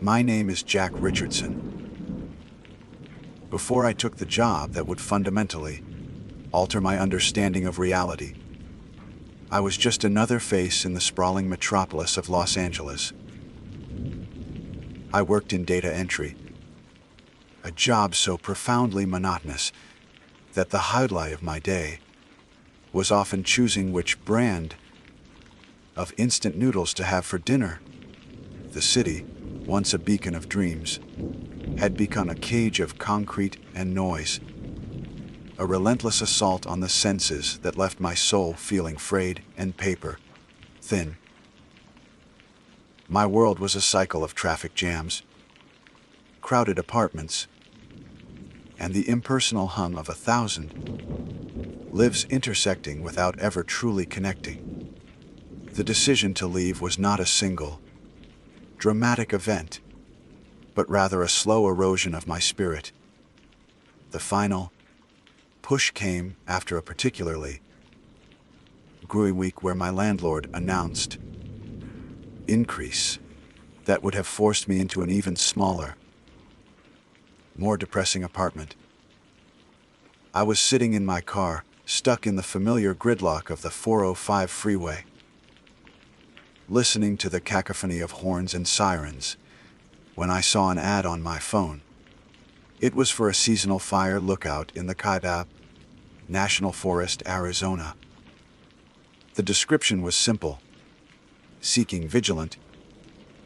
My name is Jack Richardson. Before I took the job that would fundamentally alter my understanding of reality, I was just another face in the sprawling metropolis of Los Angeles. I worked in data entry, a job so profoundly monotonous that the highlight of my day was often choosing which brand of instant noodles to have for dinner. The city, once a beacon of dreams, had become a cage of concrete and noise, a relentless assault on the senses that left my soul feeling frayed and paper thin. My world was a cycle of traffic jams, crowded apartments, and the impersonal hum of 1,000 lives intersecting without ever truly connecting. The decision to leave was not a single, dramatic event, but rather a slow erosion of my spirit. The final push came after a particularly grueling week where my landlord announced increase that would have forced me into an even smaller, more depressing apartment. I was sitting in my car, stuck in the familiar gridlock of the 405 freeway, listening to the cacophony of horns and sirens, when I saw an ad on my phone. It was for a seasonal fire lookout in the Kaibab National Forest, Arizona. The description was simple: seeking vigilant,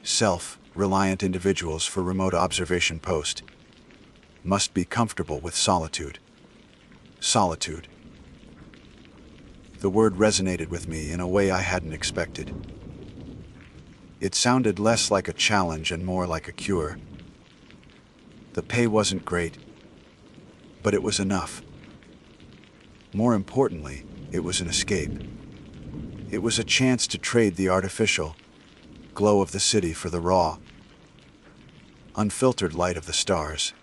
self-reliant individuals for remote observation post. Must be comfortable with solitude. Solitude. The word resonated with me in a way I hadn't expected. It sounded less like a challenge and more like a cure. The pay wasn't great, but it was enough. More importantly, it was an escape. It was a chance to trade the artificial glow of the city for the raw, unfiltered light of the stars,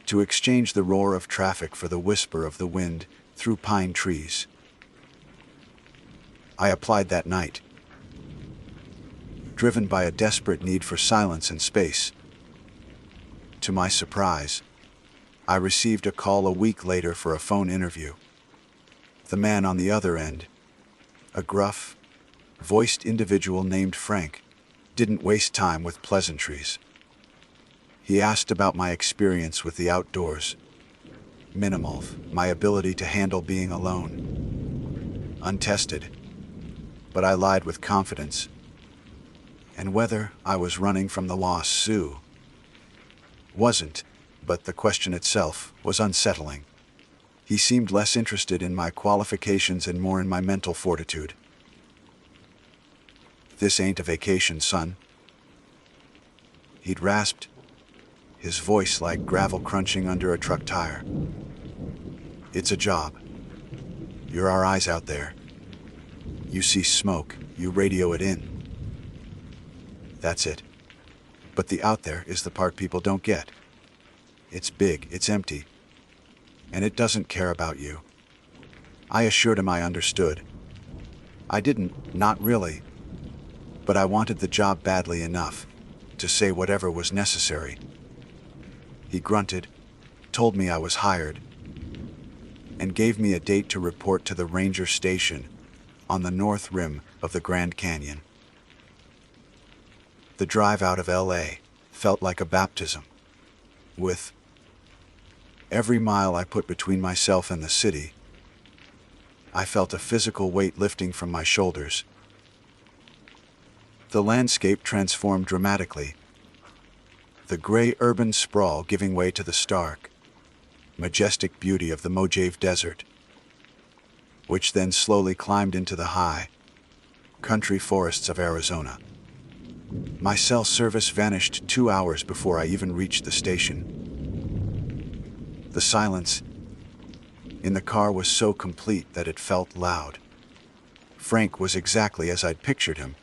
to exchange the roar of traffic for the whisper of the wind through pine trees. I applied that night, driven by a desperate need for silence and space. To my surprise, I received a call a week later for a phone interview. The man on the other end, a gruff, voiced individual named Frank, didn't waste time with pleasantries. He asked about my experience with the outdoors, minimal, my ability to handle being alone, untested, but I lied with confidence, and whether I was running from the lost Sioux. Wasn't, but the question itself was unsettling. He seemed less interested in my qualifications and more in my mental fortitude. "This ain't a vacation, son," he'd rasped, his voice like gravel crunching under a truck tire. "It's a job. You're our eyes out there. You see smoke, you radio it in. That's it. But the out there is the part people don't get. It's big, it's empty, and it doesn't care about you." I assured him I understood. I didn't, not really, but I wanted the job badly enough to say whatever was necessary. He grunted, told me I was hired, and gave me a date to report to the ranger station on the north rim of the Grand Canyon. The drive out of LA felt like a baptism. With every mile I put between myself and the city, I felt a physical weight lifting from my shoulders. The landscape transformed dramatically, the gray urban sprawl giving way to the stark, majestic beauty of the Mojave Desert, which then slowly climbed into the high country forests of Arizona. My cell service vanished 2 hours before I even reached the station. The silence in the car was so complete that it felt loud. Frank was exactly as I'd pictured him,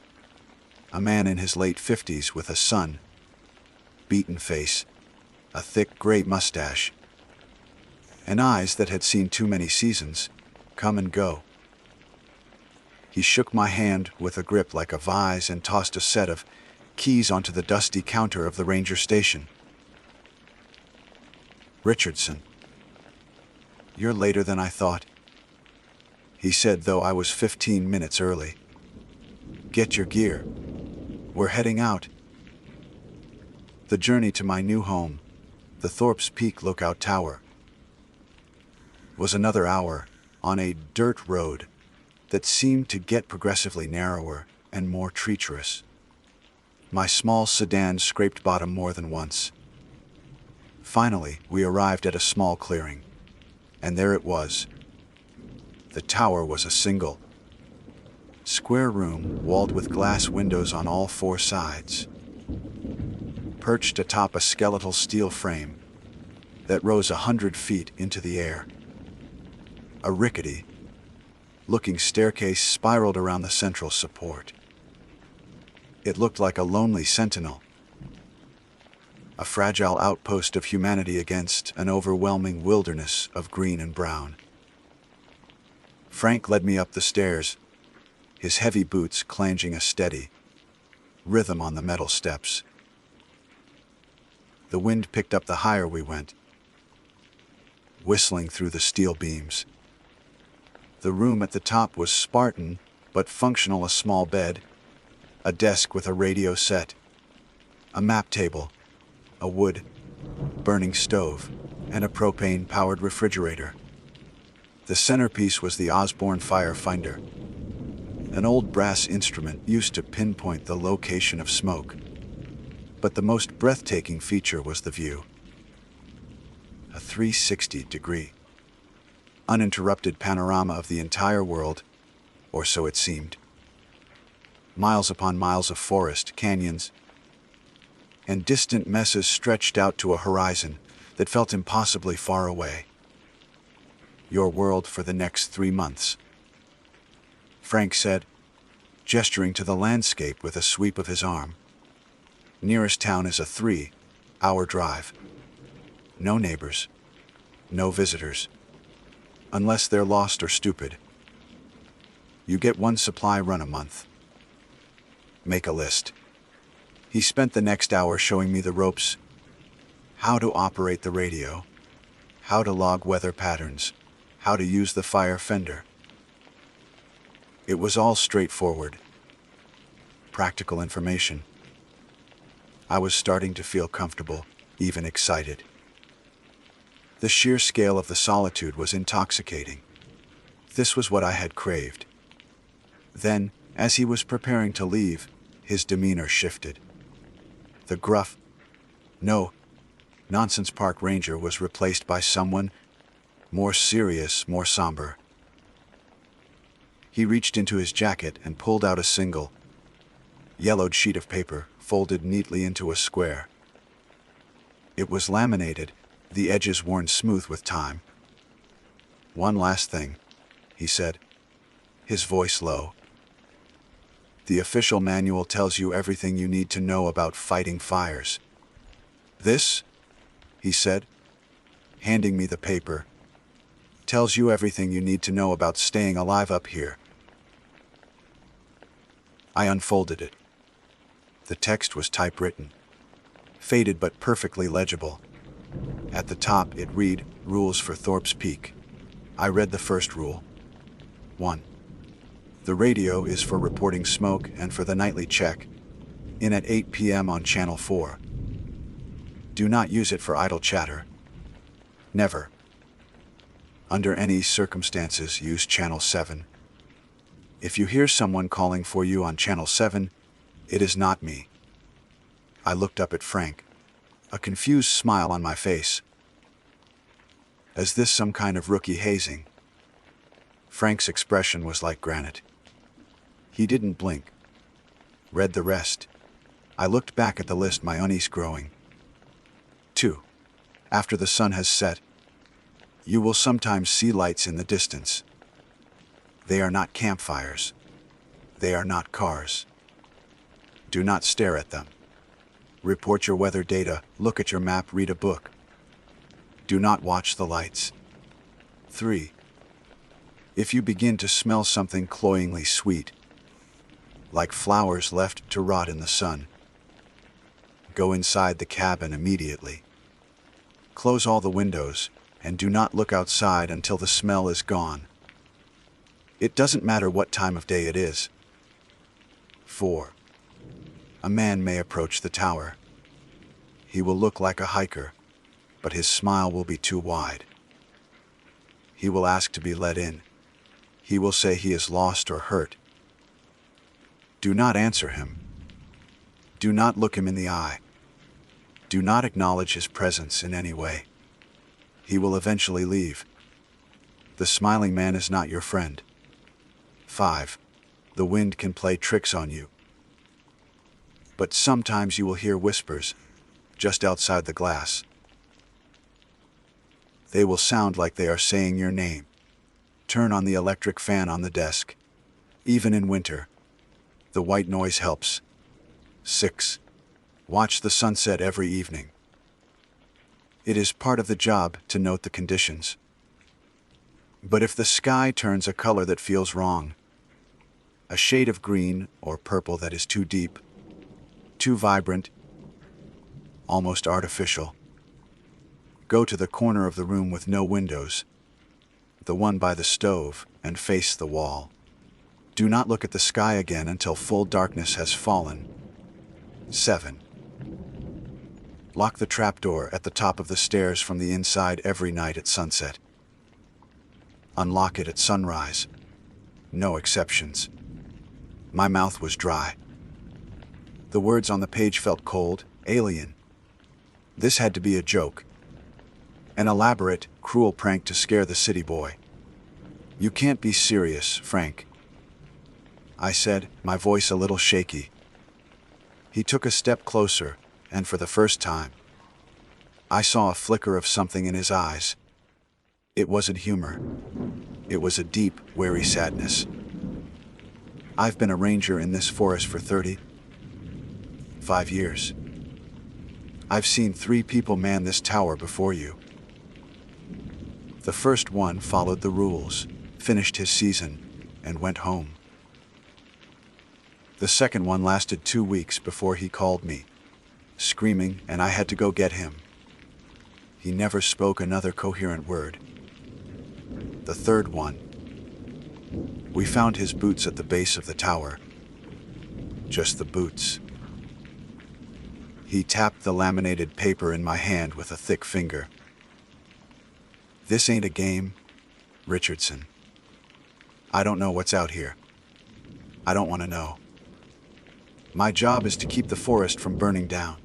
a man in his late 50s with a sun-beaten face, a thick gray mustache, and eyes that had seen too many seasons come and go. He shook my hand with a grip like a vise and tossed a set of keys onto the dusty counter of the ranger station. "Richardson, you're later than I thought," he said, though I was 15 minutes early. "Get your gear. We're heading out." The journey to my new home, the Thorpe's Peak Lookout Tower, was another hour on a dirt road that seemed to get progressively narrower and more treacherous. My small sedan scraped bottom more than once. Finally, we arrived at a small clearing, and there it was. The tower was a single, square room walled with glass windows on all four sides. Perched atop a skeletal steel frame that rose 100 feet into the air, a rickety-looking staircase spiraled around the central support. It looked like a lonely sentinel, a fragile outpost of humanity against an overwhelming wilderness of green and brown. Frank led me up the stairs, his heavy boots clanging a steady rhythm on the metal steps. The wind picked up the higher we went, whistling through the steel beams. The room at the top was Spartan but functional: a small bed, a desk with a radio set, a map table, a wood-burning stove, and a propane-powered refrigerator. The centerpiece was the Osborne Fire Finder, an old brass instrument used to pinpoint the location of smoke. But the most breathtaking feature was the view. A 360-degree, uninterrupted panorama of the entire world, or so it seemed. Miles upon miles of forest, canyons, and distant mesas stretched out to a horizon that felt impossibly far away. "Your world for the next 3 months," Frank said, gesturing to the landscape with a sweep of his arm. "Nearest town is a 3-hour drive. No neighbors, no visitors, unless they're lost or stupid. You get 1 supply run a month. Make a list." He spent the next hour showing me the ropes: how to operate the radio, how to log weather patterns, how to use the fire fender. It was all straightforward, practical information. I was starting to feel comfortable, even excited. The sheer scale of the solitude was intoxicating. This was what I had craved. Then, as he was preparing to leave, his demeanor shifted. The gruff, no-nonsense park ranger was replaced by someone more serious, more somber. He reached into his jacket and pulled out a single, yellowed sheet of paper folded neatly into a square. It was laminated, the edges worn smooth with time. "One last thing," he said, his voice low. "The official manual tells you everything you need to know about fighting fires. This," he said, handing me the paper, "tells you everything you need to know about staying alive up here." I unfolded it. The text was typewritten, faded but perfectly legible. At the top it read, "Rules for Thorpe's Peak." I read the first rule. 1. The radio is for reporting smoke and for the nightly check, in at 8 p.m. on Channel 4. Do not use it for idle chatter. Never. Under any circumstances, use Channel 7. If you hear someone calling for you on Channel 7, it is not me. I looked up at Frank, a confused smile on my face. Is this some kind of rookie hazing? Frank's expression was like granite. He didn't blink. Read the rest. I looked back at the list, my unease growing. 2. After the sun has set, you will sometimes see lights in the distance. They are not campfires. They are not cars. Do not stare at them. Report your weather data, look at your map, read a book. Do not watch the lights. 3. If you begin to smell something cloyingly sweet, like flowers left to rot in the sun, Go inside the cabin immediately. Close all the windows, and do not look outside until the smell is gone. It doesn't matter what time of day it is. 4. A man may approach the tower. He will look like a hiker, but his smile will be too wide. He will ask to be let in. He will say he is lost or hurt. Do not answer him. Do not look him in the eye. Do not acknowledge his presence in any way. He will eventually leave. The smiling man is not your friend. 5. The wind can play tricks on you. But sometimes you will hear whispers, just outside the glass. They will sound like they are saying your name. Turn on the electric fan on the desk. Even in winter, the white noise helps. 6. Watch the sunset every evening. It is part of the job to note the conditions. But if the sky turns a color that feels wrong, a shade of green or purple that is too deep, too vibrant, almost artificial, go to the corner of the room with no windows, the one by the stove, and face the wall. Do not look at the sky again until full darkness has fallen. 7. Lock the trapdoor at the top of the stairs from the inside every night at sunset. Unlock it at sunrise. No exceptions. My mouth was dry. The words on the page felt cold, alien. This had to be a joke. An elaborate, cruel prank to scare the city boy. You can't be serious, Frank, I said, my voice a little shaky. He took a step closer, and for the first time, I saw a flicker of something in his eyes. It wasn't humor. It was a deep, wary sadness. I've been a ranger in this forest for 35 years. I've seen 3 people man this tower before you. The first one followed the rules, finished his season, and went home. The second one lasted 2 weeks before he called me, screaming, and I had to go get him. He never spoke another coherent word. The third one, we found his boots at the base of the tower. Just the boots. He tapped the laminated paper in my hand with a thick finger. This ain't a game, Richardson. I don't know what's out here. I don't want to know. My job is to keep the forest from burning down.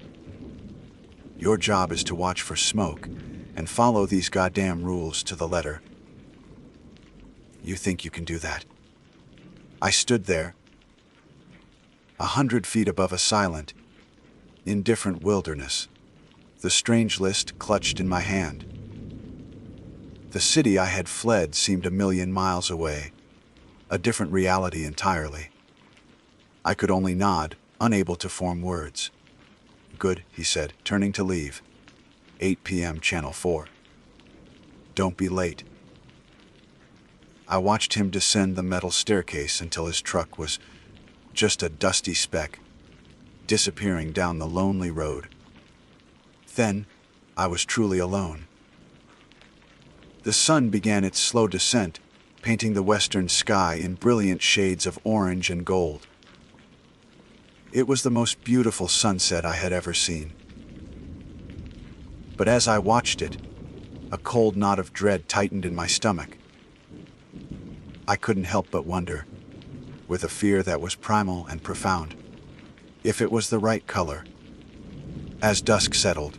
Your job is to watch for smoke and follow these goddamn rules to the letter. You think you can do that? I stood there, 100 feet above a silent, indifferent wilderness, the strange list clutched in my hand. The city I had fled seemed a million miles away, a different reality entirely. I could only nod, unable to form words. Good, he said, turning to leave. 8 p.m. Channel 4. Don't be late. I watched him descend the metal staircase until his truck was just a dusty speck, disappearing down the lonely road. Then, I was truly alone. The sun began its slow descent, painting the western sky in brilliant shades of orange and gold. It was the most beautiful sunset I had ever seen. But as I watched it, a cold knot of dread tightened in my stomach. I couldn't help but wonder, with a fear that was primal and profound, if it was the right color. As dusk settled,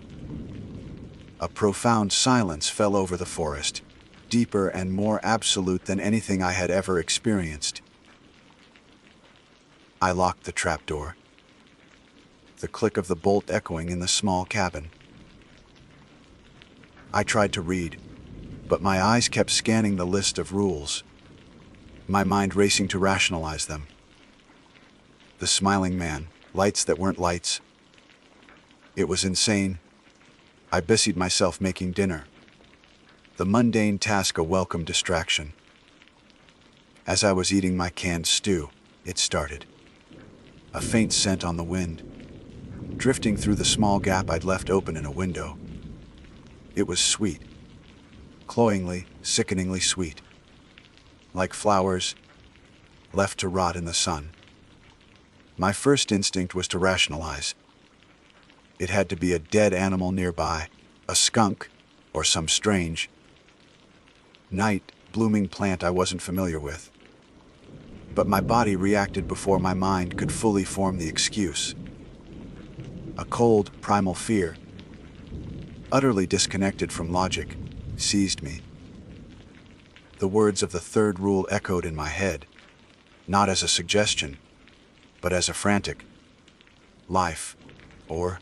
a profound silence fell over the forest, deeper and more absolute than anything I had ever experienced. I locked the trapdoor, the click of the bolt echoing in the small cabin. I tried to read, but my eyes kept scanning the list of rules, my mind racing to rationalize them. The smiling man, lights that weren't lights. It was insane. I busied myself making dinner. The mundane task a welcome distraction. As I was eating my canned stew, it started. A faint scent on the wind. drifting through the small gap I'd left open in a window. It was sweet. Cloyingly, sickeningly sweet. Like flowers, left to rot in the sun. My first instinct was to rationalize. It had to be a dead animal nearby, a skunk, or some strange, night, blooming plant I wasn't familiar with. But my body reacted before my mind could fully form the excuse. A cold, primal fear, utterly disconnected from logic, seized me. The words of the third rule echoed in my head, not as a suggestion, but as a frantic life or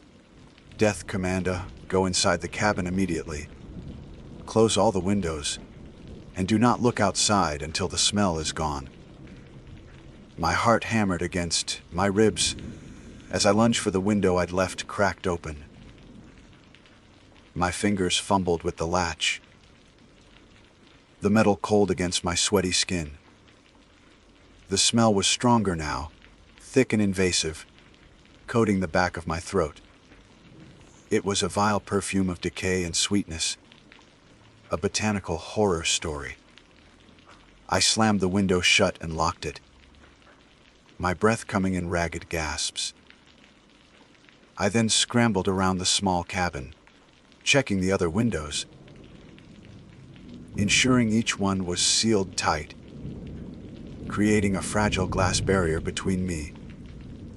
death command. Go inside the cabin immediately. Close all the windows, and do not look outside until the smell is gone. My heart hammered against my ribs as I lunged for the window I'd left cracked open. My fingers fumbled with the latch, the metal cold against my sweaty skin. The smell was stronger now, thick and invasive, coating the back of my throat. It was a vile perfume of decay and sweetness, a botanical horror story. I slammed the window shut and locked it, my breath coming in ragged gasps. I then scrambled around the small cabin, checking the other windows, ensuring each one was sealed tight, creating a fragile glass barrier between me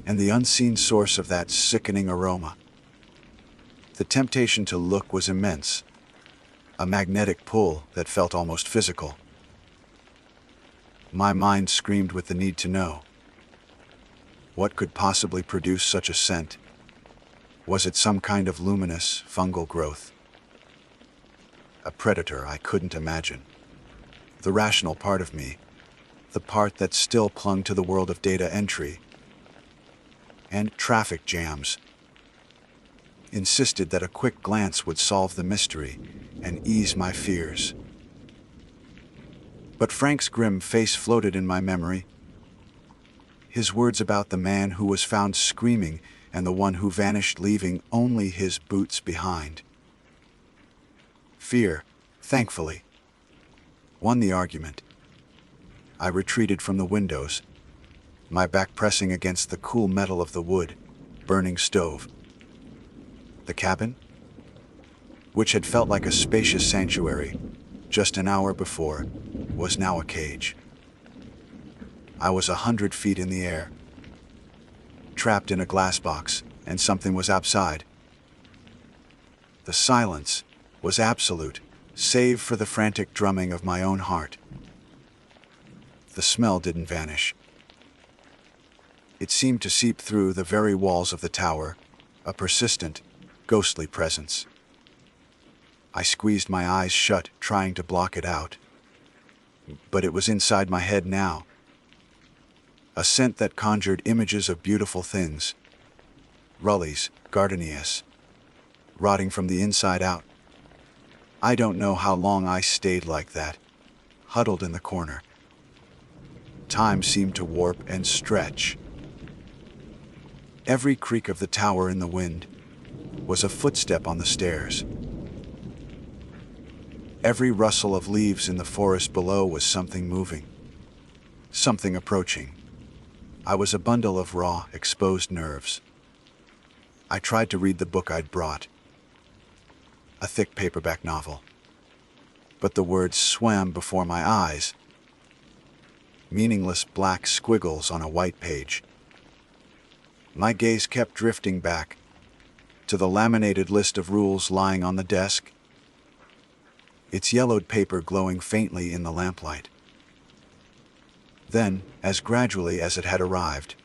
and the unseen source of that sickening aroma. The temptation to look was immense, a magnetic pull that felt almost physical. My mind screamed with the need to know. What could possibly produce such a scent? Was it some kind of luminous, fungal growth? A predator I couldn't imagine. The rational part of me, the part that still clung to the world of data entry and traffic jams, insisted that a quick glance would solve the mystery and ease my fears. But Frank's grim face floated in my memory. His words about the man who was found screaming and the one who vanished leaving only his boots behind. Fear, thankfully, won the argument. I retreated from the windows, my back pressing against the cool metal of the wood, burning stove. The cabin, which had felt like a spacious sanctuary just an hour before, was now a cage. I was 100 feet in the air, trapped in a glass box, and something was outside. The silence was absolute, save for the frantic drumming of my own heart. The smell didn't vanish. It seemed to seep through the very walls of the tower, a persistent, ghostly presence. I squeezed my eyes shut, trying to block it out. But it was inside my head now. A scent that conjured images of beautiful things. Rullies, gardenias, rotting from the inside out. I don't know how long I stayed like that, huddled in the corner. Time seemed to warp and stretch. Every creak of the tower in the wind was a footstep on the stairs. Every rustle of leaves in the forest below was something moving, something approaching. I was a bundle of raw, exposed nerves. I tried to read the book I'd brought, a thick paperback novel, but the words swam before my eyes, meaningless black squiggles on a white page. My gaze kept drifting back to the laminated list of rules lying on the desk, its yellowed paper glowing faintly in the lamplight. Then, as gradually as it had arrived,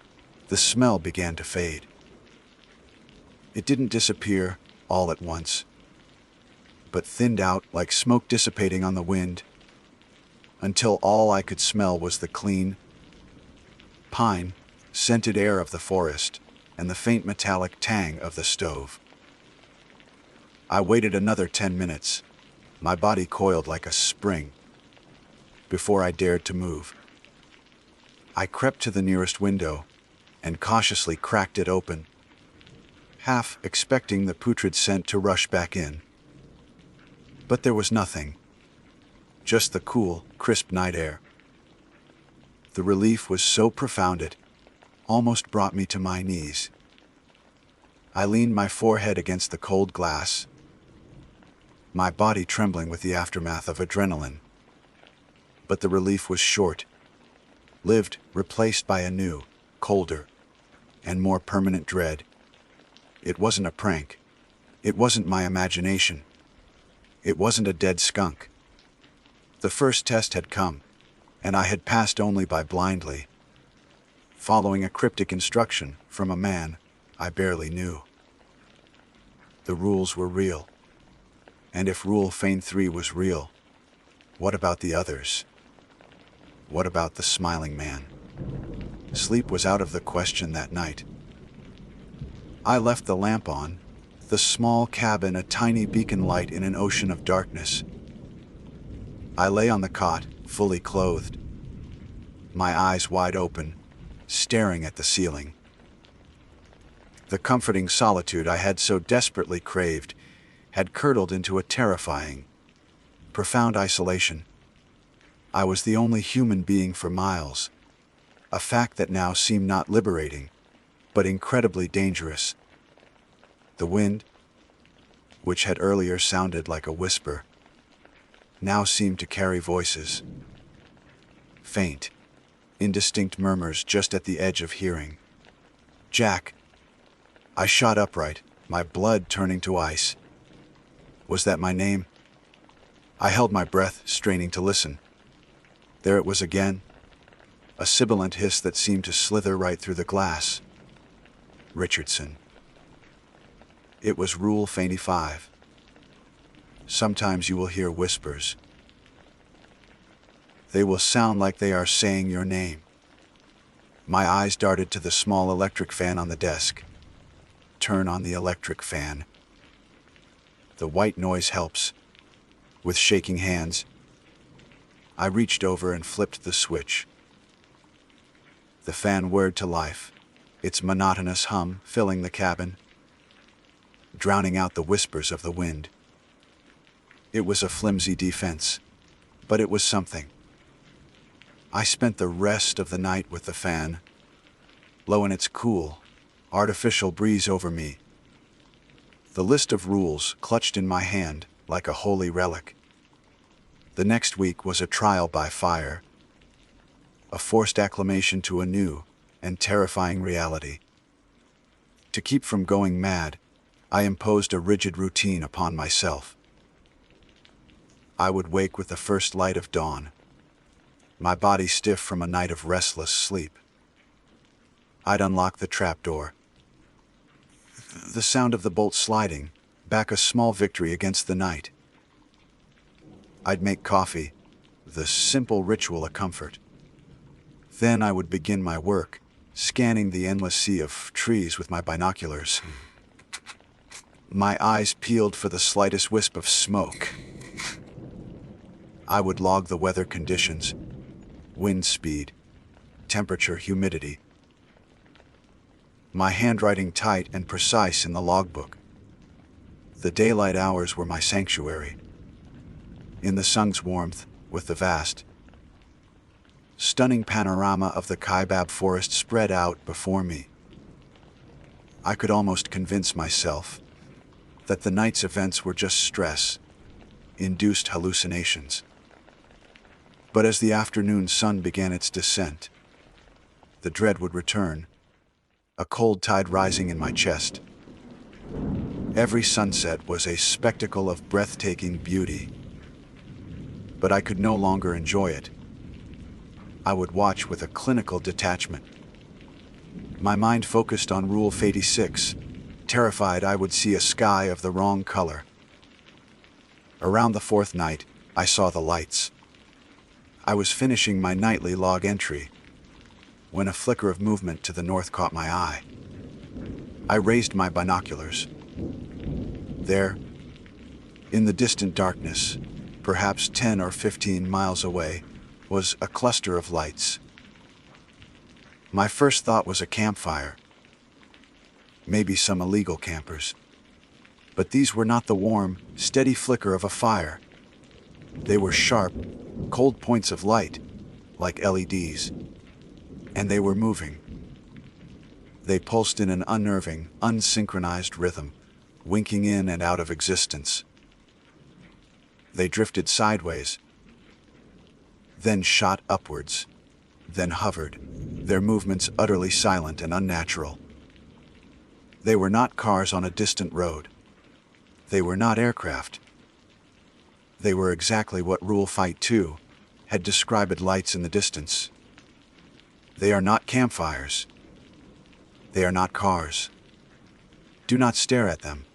the smell began to fade. It didn't disappear all at once, but thinned out like smoke dissipating on the wind, until all I could smell was the clean, pine, scented air of the forest and the faint metallic tang of the stove. I waited another 10 minutes, my body coiled like a spring, before I dared to move. I crept to the nearest window and cautiously cracked it open. half expecting the putrid scent to rush back in. But there was nothing. Just the cool, crisp night air. The relief was so profound it almost brought me to my knees. I leaned my forehead against the cold glass, my body trembling with the aftermath of adrenaline. But the relief was short-lived, replaced by a new, colder, and more permanent dread. It wasn't a prank. It wasn't my imagination. It wasn't a dead skunk. The first test had come, and I had passed only by blindly, following a cryptic instruction from a man I barely knew. The rules were real. And if Rule Fein 3 was real, what about the others? What about the smiling man? Sleep was out of the question that night. I left the lamp on, the small cabin a tiny beacon light in an ocean of darkness. I lay on the cot, fully clothed, my eyes wide open, staring at the ceiling. The comforting solitude I had so desperately craved had curdled into a terrifying, profound isolation. I was the only human being for miles, a fact that now seemed not liberating, but incredibly dangerous. The wind, which had earlier sounded like a whisper, now seemed to carry voices. Faint, indistinct murmurs just at the edge of hearing. Jack. I shot upright, my blood turning to ice. Was that my name? I held my breath, straining to listen. There it was again, a sibilant hiss that seemed to slither right through the glass. Richardson. It was Rule Fein 5. Sometimes you will hear whispers. They will sound like they are saying your name. My eyes darted to the small electric fan on the desk. Turn on the electric fan. The white noise helps. With shaking hands, I reached over and flipped the switch. The fan whirred to life, its monotonous hum filling the cabin, drowning out the whispers of the wind. It was a flimsy defense, but it was something. I spent the rest of the night with the fan, blowing its cool, artificial breeze over me. The list of rules clutched in my hand like a holy relic. The next week was a trial by fire, a forced acclimation to a new and terrifying reality. To keep from going mad, I imposed a rigid routine upon myself. I would wake with the first light of dawn, my body stiff from a night of restless sleep. I'd unlock the trapdoor. The sound of the bolt sliding, back a small victory against the night. I'd make coffee, the simple ritual a comfort. Then I would begin my work, scanning the endless sea of trees with my binoculars. My eyes peeled for the slightest wisp of smoke. I would log the weather conditions, wind speed, temperature, humidity. My handwriting tight and precise in the logbook. The daylight hours were my sanctuary. In the sun's warmth, with the vast, stunning panorama of the kaibab forest spread out before me, I could almost convince myself that the night's events were just stress-induced hallucinations. But as the afternoon sun began its descent, the dread would return, a cold tide rising in my chest. Every sunset was a spectacle of breathtaking beauty, but I could no longer enjoy it. I would watch with a clinical detachment. My mind focused on Rule 86, terrified I would see a sky of the wrong color. Around the fourth night, I saw the lights. I was finishing my nightly log entry when a flicker of movement to the north caught my eye. I raised my binoculars. There, in the distant darkness, perhaps 10 or 15 miles away, was a cluster of lights. My first thought was a campfire. maybe some illegal campers. But these were not the warm, steady flicker of a fire. They were sharp, cold points of light, like LEDs. And they were moving. They pulsed in an unnerving, unsynchronized rhythm, winking in and out of existence. They drifted sideways, then shot upwards, then hovered, their movements utterly silent and unnatural. They were not cars on a distant road. They were not aircraft. They were exactly what Rule Fight 2 had described lights in the distance. They are not campfires. They are not cars. Do not stare at them.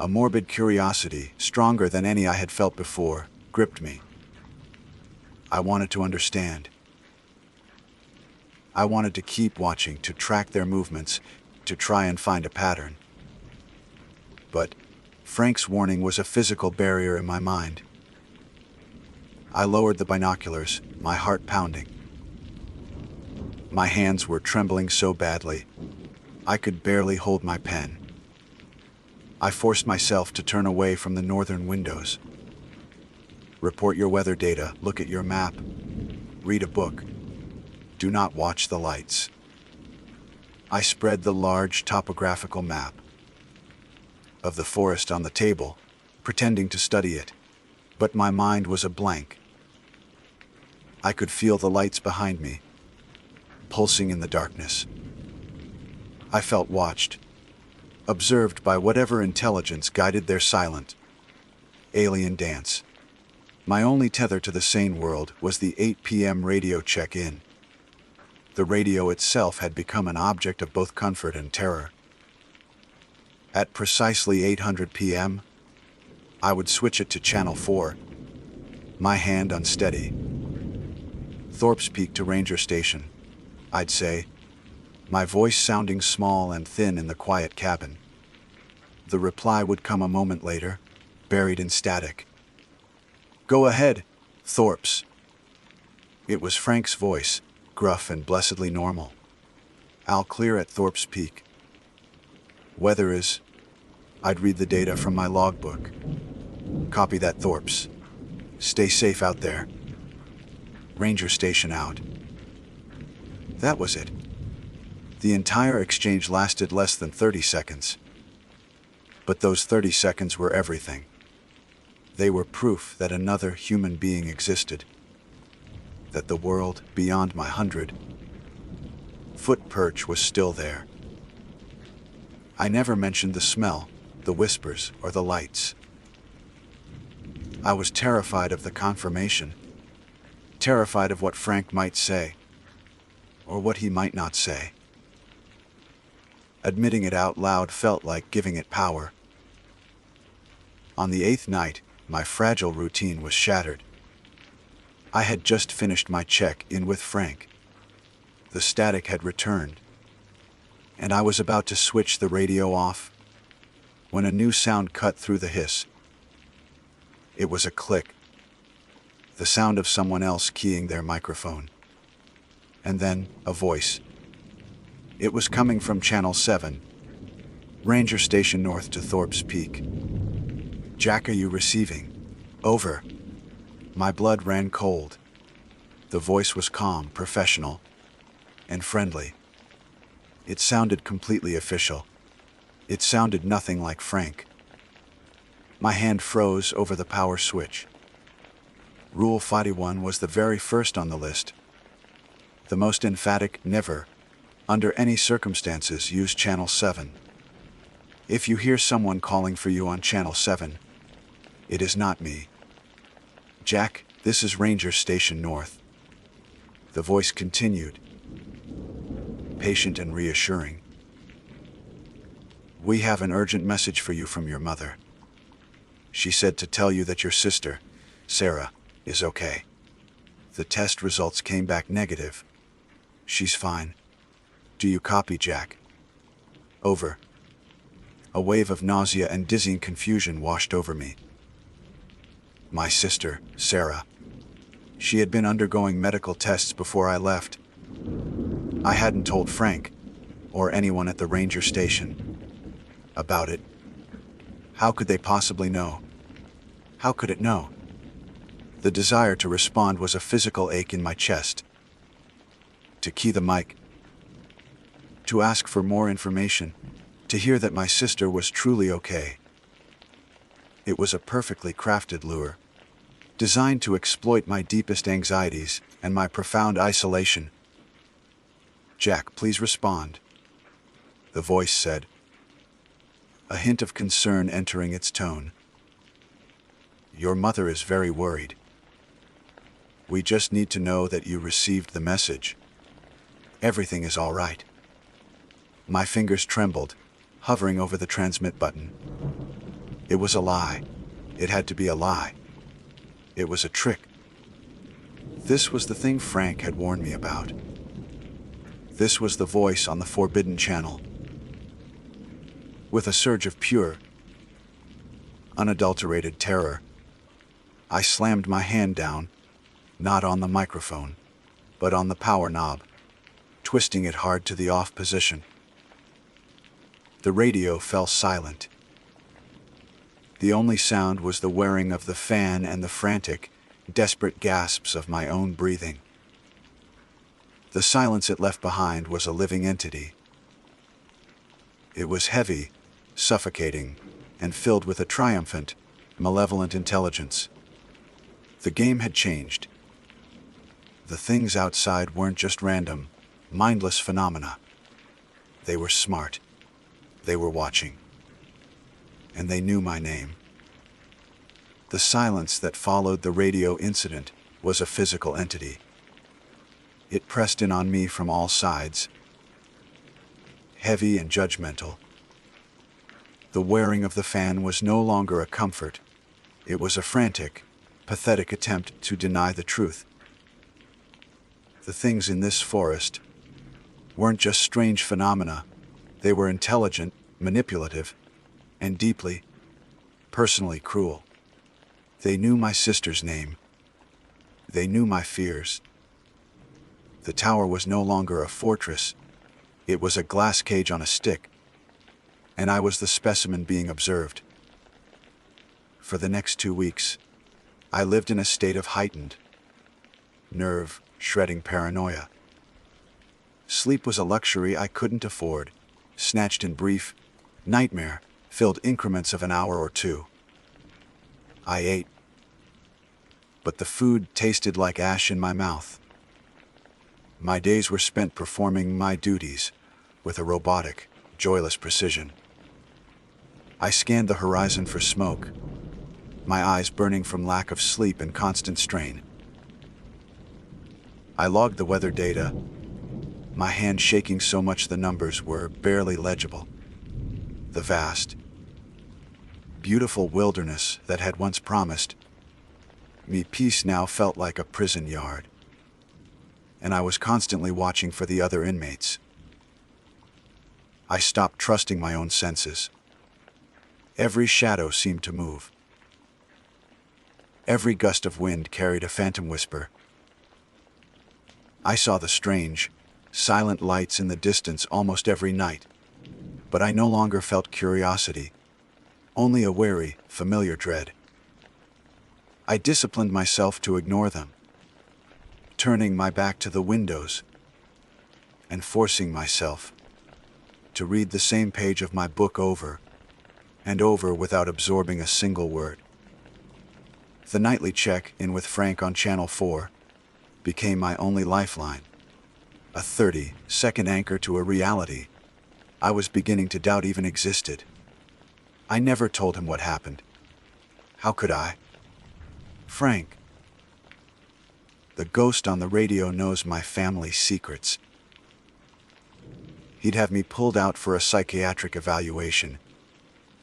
A morbid curiosity, stronger than any I had felt before, gripped me. I wanted to understand. I wanted to keep watching, to track their movements, to try and find a pattern. But Frank's warning was a physical barrier in my mind. I lowered the binoculars, my heart pounding. My hands were trembling so badly, I could barely hold my pen. I forced myself to turn away from the northern windows. Report your weather data, look at your map, read a book. Do not watch the lights. I spread the large topographical map of the forest on the table, pretending to study it, but my mind was a blank. I could feel the lights behind me, pulsing in the darkness. I felt watched, observed by whatever intelligence guided their silent, alien dance. My only tether to the sane world was the 8 p.m. radio check-in. The radio itself had become an object of both comfort and terror. At precisely 800 p.m., I would switch it to Channel 4, my hand unsteady. Thorpe's Peak to Ranger Station, I'd say, my voice sounding small and thin in the quiet cabin. The reply would come a moment later, buried in static. Go ahead, Thorpe's. It was Frank's voice, gruff and blessedly normal. I'll clear at Thorpe's Peak. Weather is... I'd read the data from my logbook. Copy that, Thorpe's. Stay safe out there. Ranger Station out. That was it. The entire exchange lasted less than 30 seconds. But those 30 seconds were everything. They were proof that another human being existed. That the world beyond my 100-foot perch was still there. I never mentioned the smell, the whispers, or the lights. I was terrified of the confirmation, terrified of what Frank might say, or what he might not say. Admitting it out loud felt like giving it power. On the 8th night, my fragile routine was shattered. I had just finished my check-in with Frank. The static had returned, and I was about to switch the radio off when a new sound cut through the hiss. It was a click, the sound of someone else keying their microphone. And then, a voice. It was coming from Channel 7, Ranger Station north to Thorpe's Peak. Jack, are you receiving? Over. My blood ran cold. The voice was calm, professional, and friendly. It sounded completely official. It sounded nothing like Frank. My hand froze over the power switch. Rule 41 was the very first on the list. The most emphatic: never, under any circumstances, use Channel 7. If you hear someone calling for you on Channel 7, it is not me. Jack, this is Ranger Station North. The voice continued, patient and reassuring. We have an urgent message for you from your mother. She said to tell you that your sister, Sarah, is okay. The test results came back negative. She's fine. Do you copy, Jack? Over. A wave of nausea and dizzying confusion washed over me. My sister, Sarah. She had been undergoing medical tests before I left. I hadn't told Frank, or anyone at the ranger station about it. How could they possibly know? How could it know? The desire to respond was a physical ache in my chest. To key the mic, to ask for more information, to hear that my sister was truly okay. It was a perfectly crafted lure, designed to exploit my deepest anxieties and my profound isolation. "Jack, please respond," the voice said, a hint of concern entering its tone. "Your mother is very worried. We just need to know that you received the message. Everything is all right." My fingers trembled, hovering over the transmit button. It was a lie. It had to be a lie. It was a trick. This was the thing Frank had warned me about. This was the voice on the forbidden channel. With a surge of pure, unadulterated terror, I slammed my hand down, not on the microphone, but on the power knob, twisting it hard to the off position. The radio fell silent. The only sound was the whirring of the fan and the frantic, desperate gasps of my own breathing. The silence it left behind was a living entity. It was heavy, suffocating, and filled with a triumphant, malevolent intelligence. The game had changed. The things outside weren't just random, mindless phenomena. They were smart. They were watching. And they knew my name. The silence that followed the radio incident was a physical entity. It pressed in on me from all sides, heavy and judgmental. The whirring of the fan was no longer a comfort. It was a frantic, pathetic attempt to deny the truth. The things in this forest weren't just strange phenomena. They were intelligent, manipulative, and deeply, personally cruel. They knew my sister's name. They knew my fears. The tower was no longer a fortress. It was a glass cage on a stick, and I was the specimen being observed. For the next 2 weeks, I lived in a state of heightened, nerve-shredding paranoia. Sleep was a luxury I couldn't afford, snatched in brief, nightmare-filled increments of an hour or two. I ate, but the food tasted like ash in my mouth. My days were spent performing my duties with a robotic, joyless precision. I scanned the horizon for smoke, my eyes burning from lack of sleep and constant strain. I logged the weather data, my hand shaking so much the numbers were barely legible. The vast, beautiful wilderness that had once promised me peace now felt like a prison yard, and I was constantly watching for the other inmates. I stopped trusting my own senses. Every shadow seemed to move. Every gust of wind carried a phantom whisper. I saw the strange, silent lights in the distance almost every night, but I no longer felt curiosity, only a wary, familiar dread. I disciplined myself to ignore them, turning my back to the windows and forcing myself to read the same page of my book over and over without absorbing a single word. The nightly check-in with Frank on Channel 4 became my only lifeline, a 30-second anchor to a reality I was beginning to doubt even existed. I never told him what happened. How could I? Frank, the ghost on the radio, knows my family's secrets. He'd have me pulled out for a psychiatric evaluation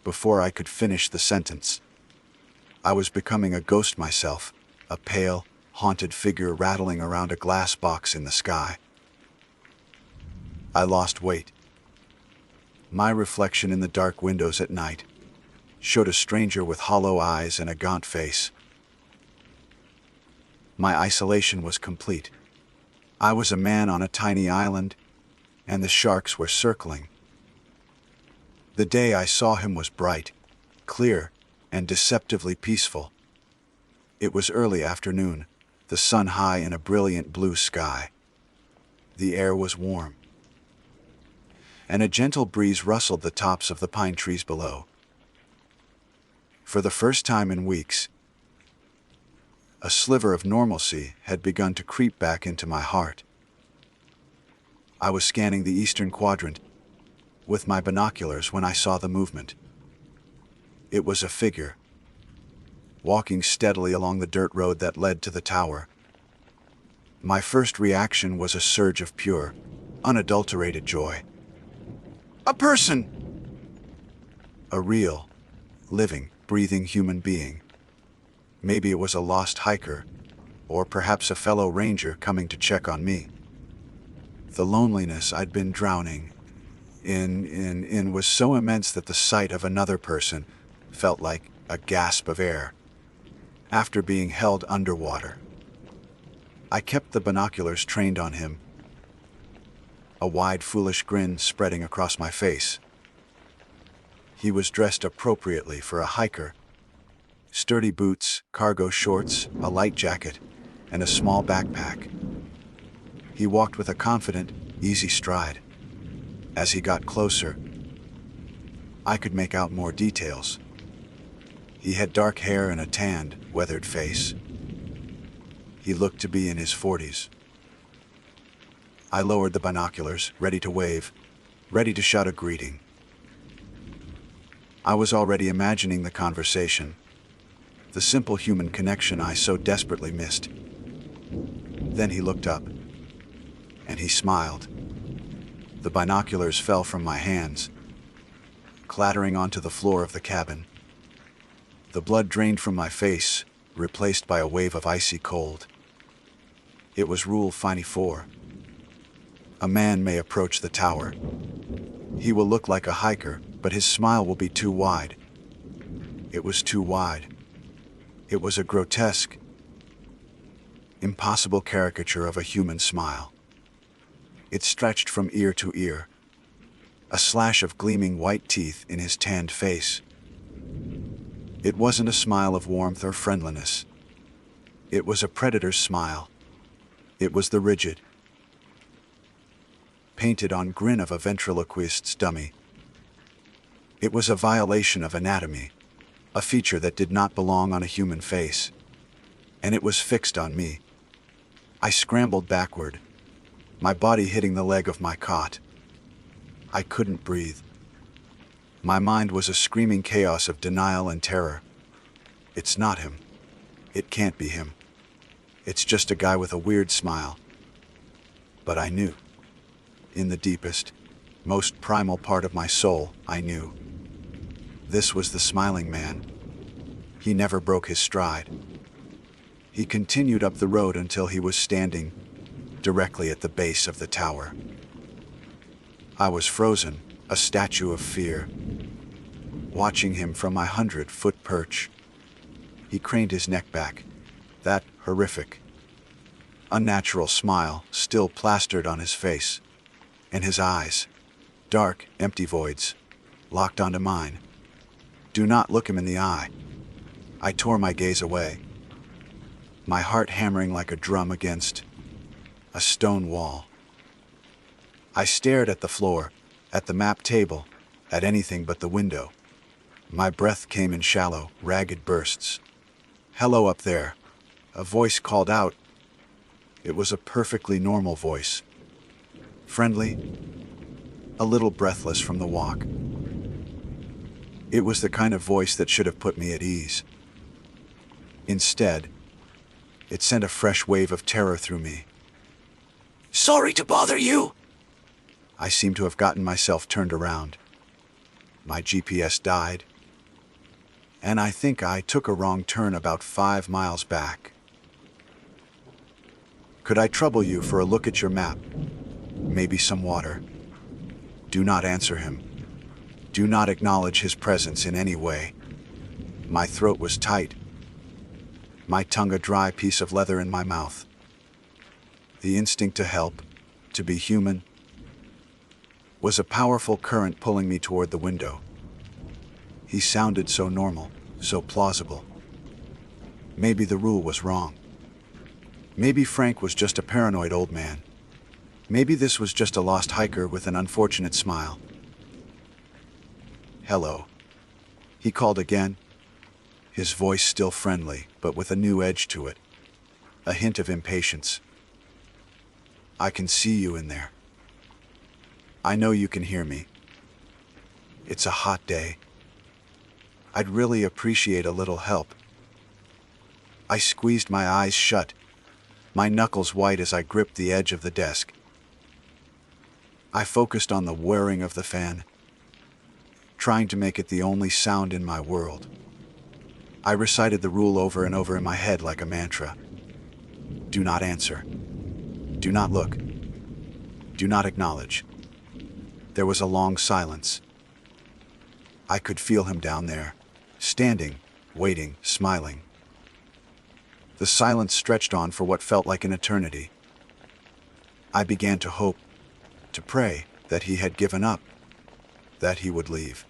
before I could finish the sentence. I was becoming a ghost myself, a pale, haunted figure rattling around a glass box in the sky. I lost weight. My reflection in the dark windows at night showed a stranger with hollow eyes and a gaunt face. My isolation was complete. I was a man on a tiny island, and the sharks were circling. The day I saw him was bright, clear, and deceptively peaceful. It was early afternoon, the sun high in a brilliant blue sky. The air was warm, and a gentle breeze rustled the tops of the pine trees below. For the first time in weeks, a sliver of normalcy had begun to creep back into my heart. I was scanning the eastern quadrant with my binoculars when I saw the movement. It was a figure, walking steadily along the dirt road that led to the tower. My first reaction was a surge of pure, unadulterated joy. A person! A real, living, breathing human being. Maybe it was a lost hiker, or perhaps a fellow ranger coming to check on me. The loneliness I'd been drowning in was so immense that the sight of another person felt like a gasp of air after being held underwater. I kept the binoculars trained on him, a wide, foolish grin spreading across my face. He was dressed appropriately for a hiker. Sturdy boots, cargo shorts, a light jacket, and a small backpack. He walked with a confident, easy stride. As he got closer, I could make out more details. He had dark hair and a tanned, weathered face. He looked to be in his 40s. I lowered the binoculars, ready to wave, ready to shout a greeting. I was already imagining the conversation, the simple human connection I so desperately missed. Then he looked up, and he smiled. The binoculars fell from my hands, clattering onto the floor of the cabin. The blood drained from my face, replaced by a wave of icy cold. It was Rule 54. A man may approach the tower. He will look like a hiker, but his smile will be too wide. It was too wide. It was a grotesque, impossible caricature of a human smile. It stretched from ear to ear, a slash of gleaming white teeth in his tanned face. It wasn't a smile of warmth or friendliness. It was a predator's smile. It was the rigid, painted-on grin of a ventriloquist's dummy. It was a violation of anatomy, a feature that did not belong on a human face, and it was fixed on me. I scrambled backward, my body hitting the leg of my cot. I couldn't breathe. My mind was a screaming chaos of denial and terror. It's not him. It can't be him. It's just a guy with a weird smile. But I knew. In the deepest, most primal part of my soul, I knew. This was the smiling man. He never broke his stride. He continued up the road until he was standing directly at the base of the tower. I was frozen, a statue of fear, watching him from my 100-foot perch. He craned his neck back, that horrific, unnatural smile still plastered on his face, and his eyes, dark, empty voids, locked onto mine. Do not look him in the eye. I tore my gaze away, my heart hammering like a drum against a stone wall. I stared at the floor, at the map table, at anything but the window. My breath came in shallow, ragged bursts. "Hello up there," a voice called out. It was a perfectly normal voice. Friendly, a little breathless from the walk. It was the kind of voice that should have put me at ease. Instead, it sent a fresh wave of terror through me. "Sorry to bother you." I seemed to have gotten myself turned around. My GPS died, and I think I took a wrong turn about 5 miles back. "Could I trouble you for a look at your map? Maybe some water?" Do not answer him. Do not acknowledge his presence in any way. My throat was tight, my tongue a dry piece of leather in my mouth. The instinct to help, to be human, was a powerful current pulling me toward the window. He sounded so normal, so plausible. Maybe the rule was wrong. Maybe Frank was just a paranoid old man. Maybe this was just a lost hiker with an unfortunate smile. "Hello," he called again, his voice still friendly, but with a new edge to it, a hint of impatience. "I can see you in there. I know you can hear me. It's a hot day. I'd really appreciate a little help." I squeezed my eyes shut, my knuckles white as I gripped the edge of the desk. I focused on the whirring of the fan, trying to make it the only sound in my world. I recited the rule over and over in my head like a mantra. Do not answer. Do not look. Do not acknowledge. There was a long silence. I could feel him down there, standing, waiting, smiling. The silence stretched on for what felt like an eternity. I began to hope, to pray, that he had given up, that he would leave.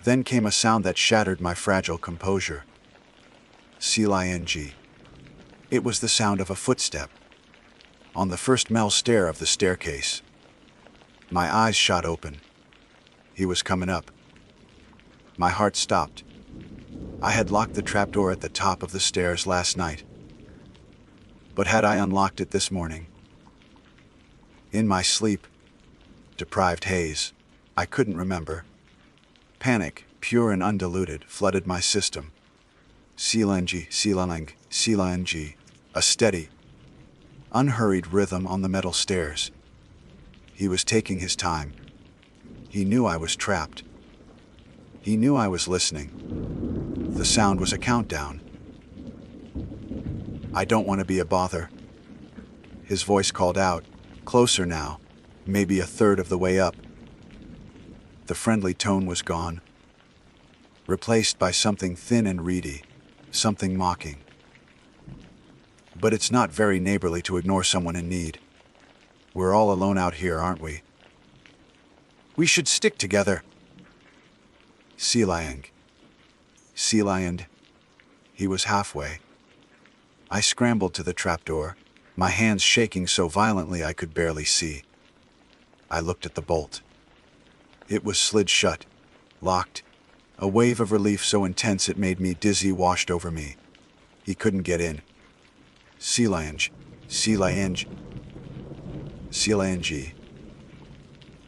Then came a sound that shattered my fragile composure. Cling. It was the sound of a footstep, on the first metal stair of the staircase. My eyes shot open. He was coming up. My heart stopped. I had locked the trapdoor at the top of the stairs last night. But had I unlocked it this morning? In my sleep, deprived haze, I couldn't remember. Panic, pure and undiluted, flooded my system. Cling, a steady, unhurried rhythm on the metal stairs. He was taking his time. He knew I was trapped. He knew I was listening. The sound was a countdown. "I don't want to be a bother." His voice called out, closer now, maybe a third of the way up. The friendly tone was gone, replaced by something thin and reedy, something mocking. But it's not very neighborly to ignore someone in need. We're all alone out here, aren't we? We should stick together. Cling. He was halfway. I scrambled to the trapdoor, my hands shaking so violently I could barely see. I looked at the bolt. It was slid shut, locked. A wave of relief so intense it made me dizzy washed over me. He couldn't get in. Cling.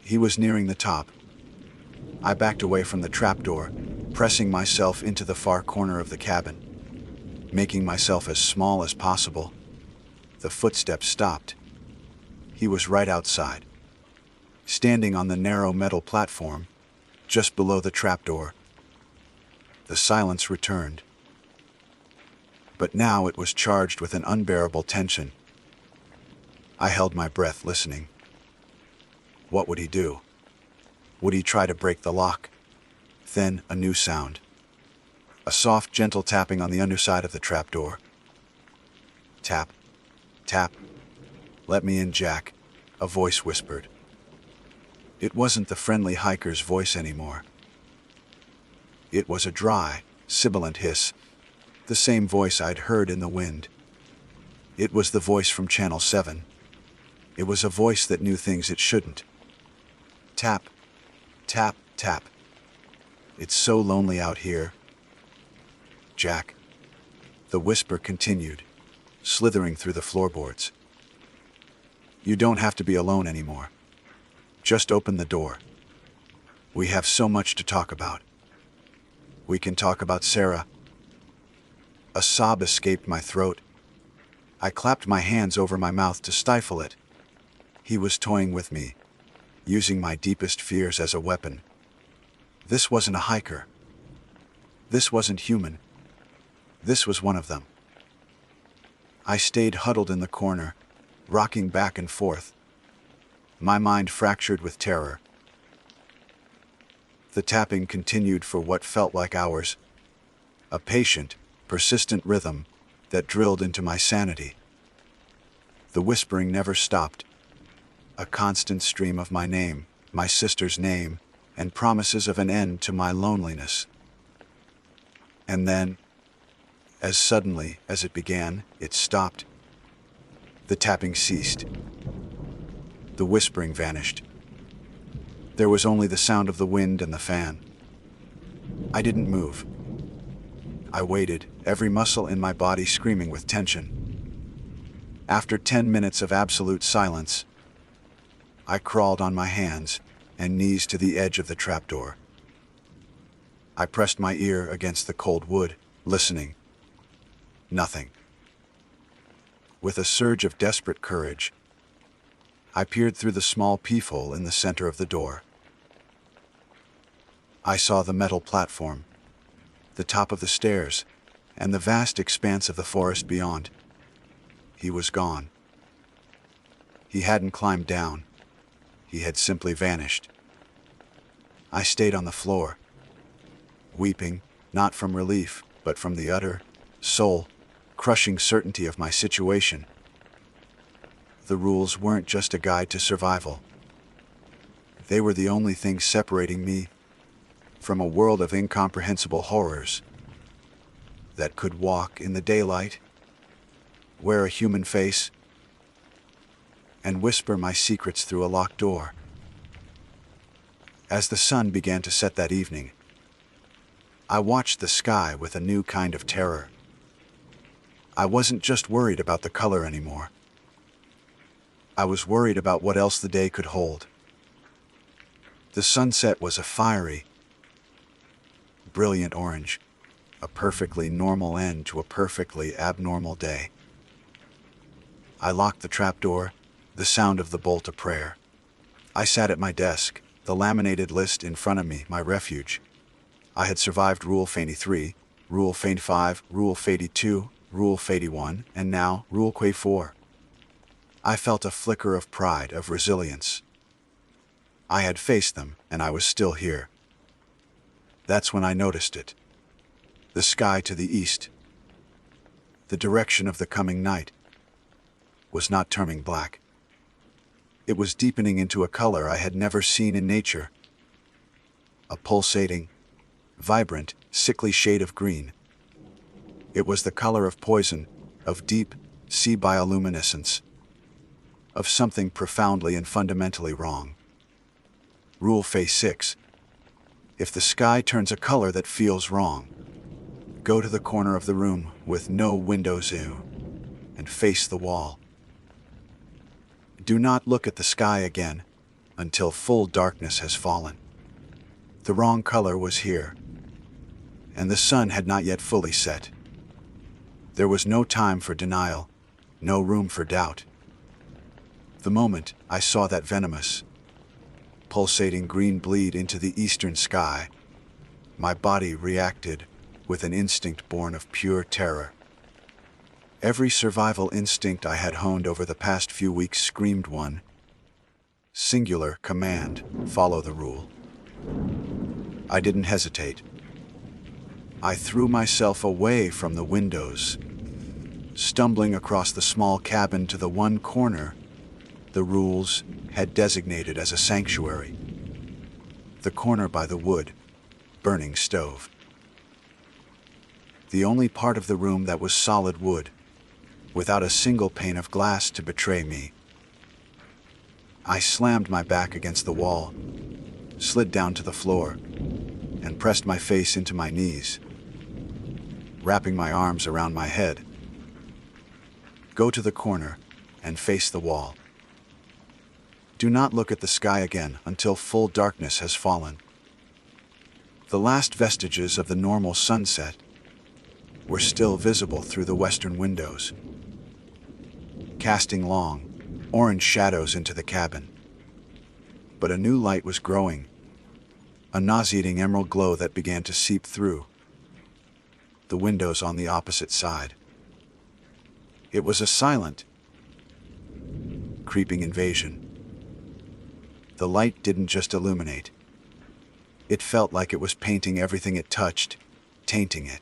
He was nearing the top. I backed away from the trapdoor, pressing myself into the far corner of the cabin, making myself as small as possible. The footsteps stopped. He was right outside, standing on the narrow metal platform, just below the trapdoor. The silence returned. But now it was charged with an unbearable tension. I held my breath, listening. What would he do? Would he try to break the lock? Then a new sound. A soft, gentle tapping on the underside of the trapdoor. Tap, tap. "Let me in, Jack," a voice whispered. It wasn't the friendly hiker's voice anymore. It was a dry, sibilant hiss, the same voice I'd heard in the wind. It was the voice from Channel 7. It was a voice that knew things it shouldn't. Tap, tap, tap. "It's so lonely out here, Jack." The whisper continued, slithering through the floorboards. "You don't have to be alone anymore. Just open the door. We have so much to talk about. We can talk about Sarah." A sob escaped my throat. I clapped my hands over my mouth to stifle it. He was toying with me, using my deepest fears as a weapon. This wasn't a hiker. This wasn't human. This was one of them. I stayed huddled in the corner, rocking back and forth, my mind fractured with terror. The tapping continued for what felt like hours, a patient, persistent rhythm that drilled into my sanity. The whispering never stopped, a constant stream of my name, my sister's name, and promises of an end to my loneliness. And then, as suddenly as it began, it stopped. The tapping ceased. The whispering vanished. There was only the sound of the wind and the fan. I didn't move. I waited, every muscle in my body screaming with tension. After 10 minutes of absolute silence, I crawled on my hands and knees to the edge of the trapdoor. I pressed my ear against the cold wood, listening. Nothing. With a surge of desperate courage, I peered through the small peephole in the center of the door. I saw the metal platform, the top of the stairs, and the vast expanse of the forest beyond. He was gone. He hadn't climbed down. He had simply vanished. I stayed on the floor, weeping, not from relief, but from the utter, soul-crushing certainty of my situation. The rules weren't just a guide to survival. They were the only thing separating me from a world of incomprehensible horrors that could walk in the daylight, wear a human face, and whisper my secrets through a locked door. As the sun began to set that evening, I watched the sky with a new kind of terror. I wasn't just worried about the color anymore. I was worried about what else the day could hold. The sunset was a fiery, brilliant orange, a perfectly normal end to a perfectly abnormal day. I locked the trapdoor, the sound of the bolt a prayer. I sat at my desk, the laminated list in front of me, my refuge. I had survived Rule 83, Rule 85, Rule 82, Rule 81, and now Rule 4. I felt a flicker of pride, of resilience. I had faced them, and I was still here. That's when I noticed it. The sky to the east, the direction of the coming night, was not turning black. It was deepening into a color I had never seen in nature. A pulsating, vibrant, sickly shade of green. It was the color of poison, of deep sea bioluminescence, of something profoundly and fundamentally wrong. Rule 6. If the sky turns a color that feels wrong, go to the corner of the room with no windows and face the wall. Do not look at the sky again until full darkness has fallen. The wrong color was here, and the sun had not yet fully set. There was no time for denial, no room for doubt. The moment I saw that venomous, pulsating green bleed into the eastern sky, my body reacted with an instinct born of pure terror. Every survival instinct I had honed over the past few weeks screamed one singular command: follow the rule. I didn't hesitate. I threw myself away from the windows, stumbling across the small cabin to the one corner the rules had designated as a sanctuary. The corner by the wood, burning stove. The only part of the room that was solid wood, without a single pane of glass to betray me. I slammed my back against the wall, slid down to the floor, and pressed my face into my knees, wrapping my arms around my head. Go to the corner and face the wall. Do not look at the sky again until full darkness has fallen. The last vestiges of the normal sunset were still visible through the western windows, casting long, orange shadows into the cabin. But a new light was growing, a nauseating emerald glow that began to seep through the windows on the opposite side. It was a silent, creeping invasion. The light didn't just illuminate. It felt like it was painting everything it touched, tainting it.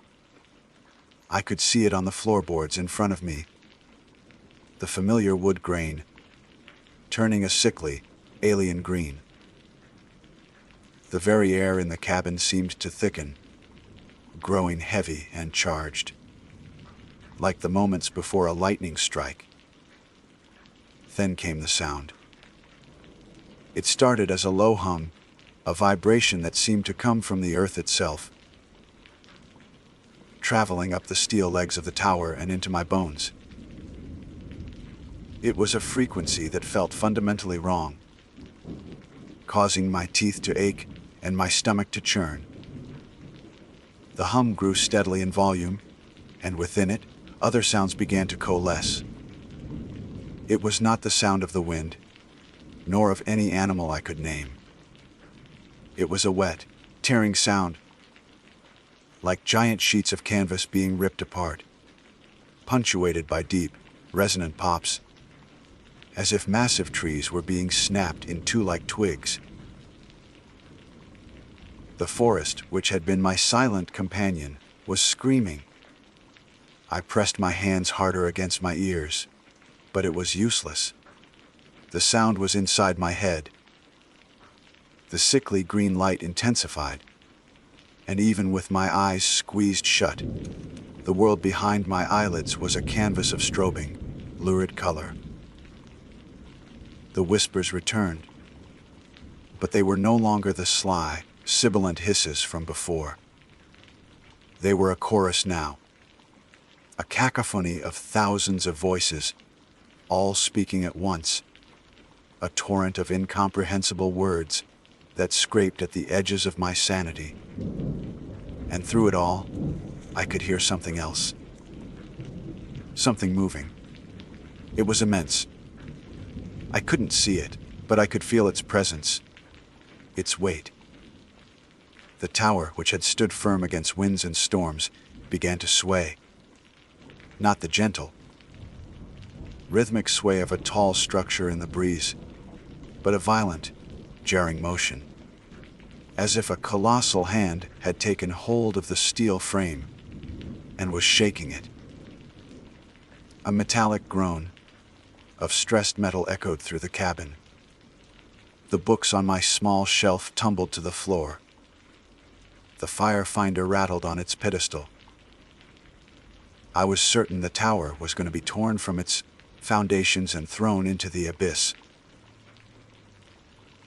I could see it on the floorboards in front of me. The familiar wood grain, turning a sickly, alien green. The very air in the cabin seemed to thicken, growing heavy and charged, like the moments before a lightning strike. Then came the sound. It started as a low hum, a vibration that seemed to come from the earth itself, traveling up the steel legs of the tower and into my bones. It was a frequency that felt fundamentally wrong, causing my teeth to ache and my stomach to churn. The hum grew steadily in volume, and within it, other sounds began to coalesce. It was not the sound of the wind, nor of any animal I could name. It was a wet, tearing sound, like giant sheets of canvas being ripped apart, punctuated by deep, resonant pops, as if massive trees were being snapped in two like twigs. The forest, which had been my silent companion, was screaming. I pressed my hands harder against my ears, but it was useless. The sound was inside my head. The sickly green light intensified, and even with my eyes squeezed shut, the world behind my eyelids was a canvas of strobing, lurid color. The whispers returned, but they were no longer the sly, sibilant hisses from before. They were a chorus now, a cacophony of thousands of voices, all speaking at once, a torrent of incomprehensible words that scraped at the edges of my sanity. And through it all, I could hear something else. Something moving. It was immense. I couldn't see it, but I could feel its presence, its weight. The tower, which had stood firm against winds and storms, began to sway. Not the gentle, rhythmic sway of a tall structure in the breeze, but a violent, jarring motion, as if a colossal hand had taken hold of the steel frame and was shaking it. A metallic groan of stressed metal echoed through the cabin. The books on my small shelf tumbled to the floor. The firefinder rattled on its pedestal. I was certain the tower was going to be torn from its foundations and thrown into the abyss.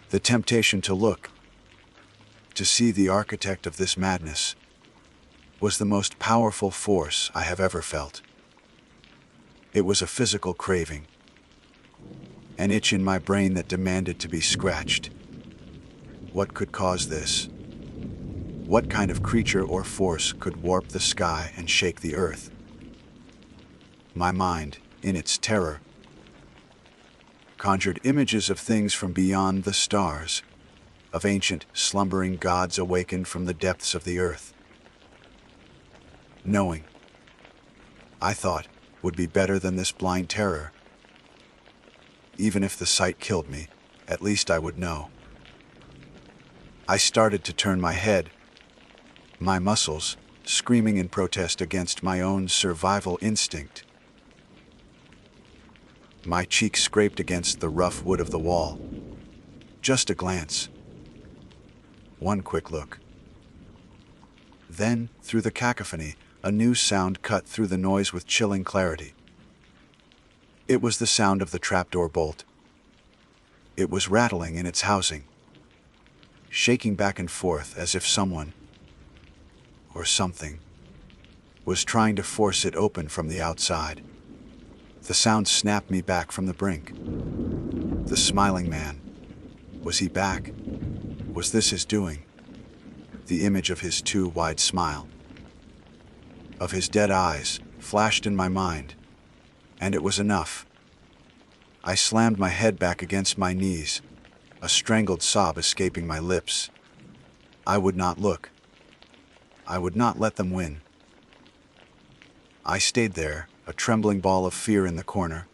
The temptation to look, to see the architect of this madness, was the most powerful force I have ever felt. It was a physical craving, an itch in my brain that demanded to be scratched. What could cause this? What kind of creature or force could warp the sky and shake the earth? My mind, in its terror, conjured images of things from beyond the stars, of ancient, slumbering gods awakened from the depths of the earth. Knowing, I thought, would be better than this blind terror. Even if the sight killed me, at least I would know. I started to turn my head, my muscles screaming in protest against my own survival instinct. My cheek scraped against the rough wood of the wall. Just a glance. One quick look. Then, through the cacophony, a new sound cut through the noise with chilling clarity. It was the sound of the trapdoor bolt. It was rattling in its housing, shaking back and forth as if someone, or something, was trying to force it open from the outside. The sound snapped me back from the brink. The smiling man. Was he back? Was this his doing? The image of his too wide smile, of his dead eyes, flashed in my mind, and it was enough. I slammed my head back against my knees, a strangled sob escaping my lips. I would not look. I would not let them win. I stayed there, a trembling ball of fear in the corner,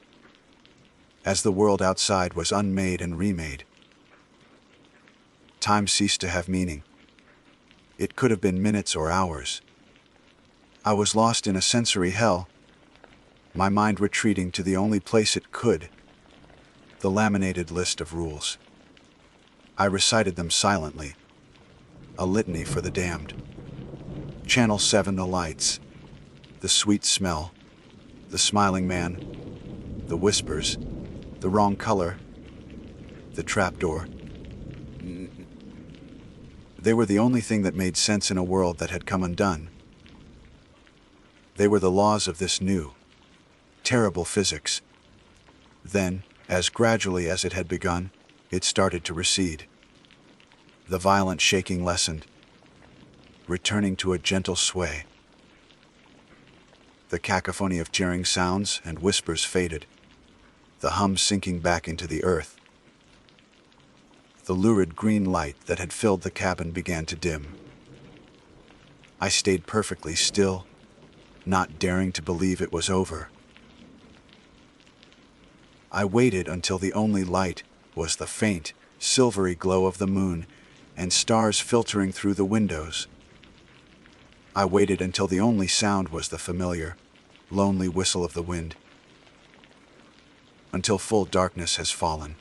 as the world outside was unmade and remade. Time ceased to have meaning. It could have been minutes or hours. I was lost in a sensory hell, my mind retreating to the only place it could, the laminated list of rules. I recited them silently, a litany for the damned. Channel 7, the lights, the sweet smell, the smiling man, the whispers, the wrong color, the trapdoor. They were the only thing that made sense in a world that had come undone. They were the laws of this new, terrible physics. Then, as gradually as it had begun, it started to recede. The violent shaking lessened, returning to a gentle sway. The cacophony of jeering sounds and whispers faded, the hum sinking back into the earth. The lurid green light that had filled the cabin began to dim. I stayed perfectly still, not daring to believe it was over. I waited until the only light was the faint, silvery glow of the moon and stars filtering through the windows. I waited until the only sound was the familiar, lonely whistle of the wind. Until full darkness has fallen.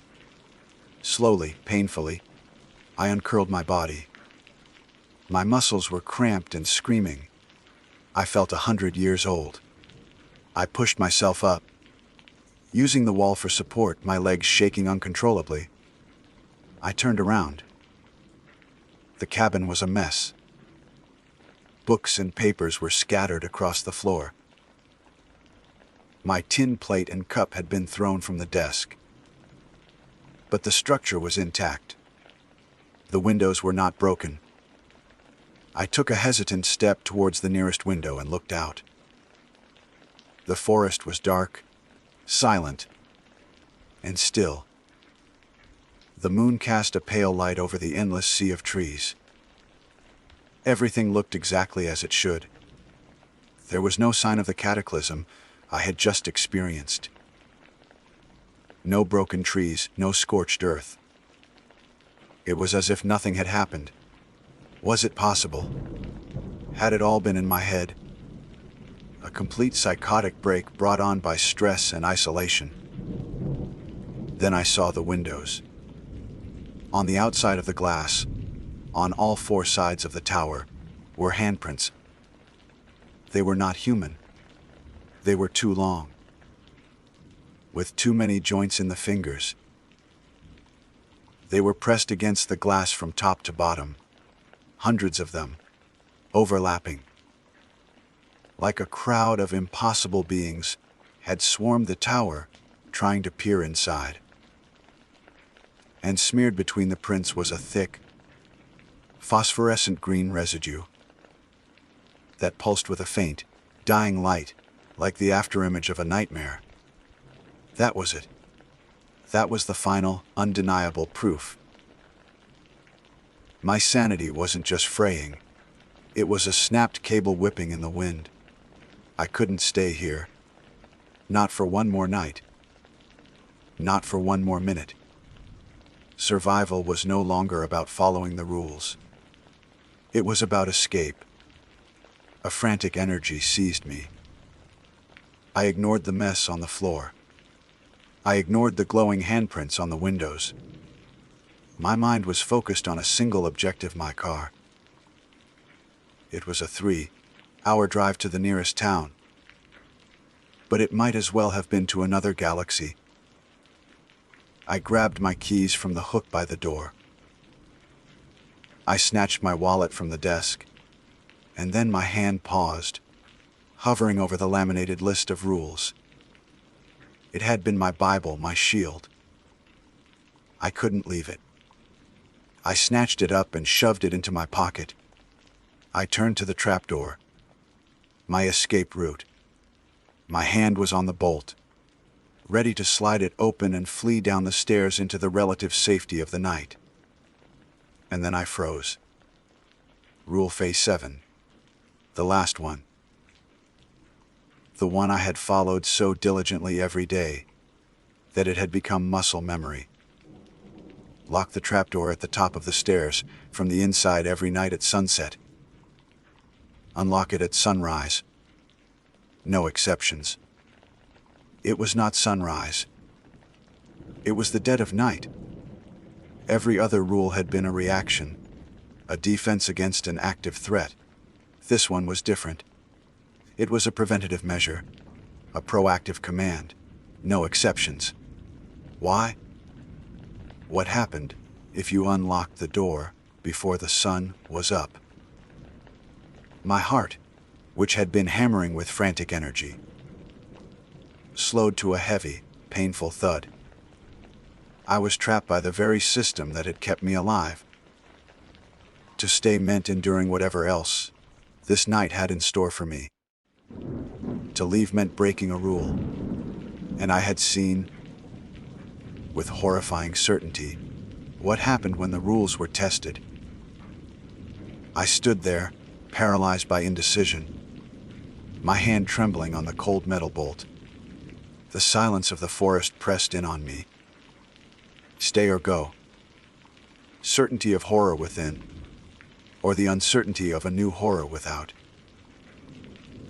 Slowly, painfully, I uncurled my body. My muscles were cramped and screaming. I felt 100 years old. I pushed myself up, using the wall for support, my legs shaking uncontrollably. I turned around. The cabin was a mess. Books and papers were scattered across the floor. My tin plate and cup had been thrown from the desk. But the structure was intact. The windows were not broken. I took a hesitant step towards the nearest window and looked out. The forest was dark, silent, and still. The moon cast a pale light over the endless sea of trees. Everything looked exactly as it should. There was no sign of the cataclysm I had just experienced. No broken trees, no scorched earth. It was as if nothing had happened. Was it possible? Had it all been in my head? A complete psychotic break brought on by stress and isolation. Then I saw the windows. On the outside of the glass, on all 4 sides of the tower, were handprints. They were not human. They were too long, with too many joints in the fingers. They were pressed against the glass from top to bottom, hundreds of them, overlapping. Like a crowd of impossible beings had swarmed the tower, trying to peer inside. And smeared between the prints was a thick, phosphorescent green residue that pulsed with a faint, dying light, like the afterimage of a nightmare. That was it. That was the final, undeniable proof. My sanity wasn't just fraying. It was a snapped cable whipping in the wind. I couldn't stay here. Not for one more night. Not for one more minute. Survival was no longer about following the rules. It was about escape. A frantic energy seized me. I ignored the mess on the floor. I ignored the glowing handprints on the windows. My mind was focused on a single objective: my car. It was a 3-hour drive to the nearest town. But it might as well have been to another galaxy. I grabbed my keys from the hook by the door. I snatched my wallet from the desk, and then my hand paused, hovering over the laminated list of rules. It had been my Bible, my shield. I couldn't leave it. I snatched it up and shoved it into my pocket. I turned to the trapdoor, my escape route. My hand was on the bolt, ready to slide it open and flee down the stairs into the relative safety of the night. And then I froze. Rule Phase 7. The last one. The one I had followed so diligently every day that it had become muscle memory. Lock the trapdoor at the top of the stairs from the inside every night at sunset. Unlock it at sunrise. No exceptions. It was not sunrise. It was the dead of night. Every other rule had been a reaction, a defense against an active threat. This one was different. It was a preventative measure, a proactive command, no exceptions. Why? What happened if you unlocked the door before the sun was up? My heart, which had been hammering with frantic energy, slowed to a heavy, painful thud. I was trapped by the very system that had kept me alive. To stay meant enduring whatever else this night had in store for me. To leave meant breaking a rule, and I had seen, with horrifying certainty, what happened when the rules were tested. I stood there, paralyzed by indecision, my hand trembling on the cold metal bolt. The silence of the forest pressed in on me. Stay or go. Certainty of horror within, or the uncertainty of a new horror without.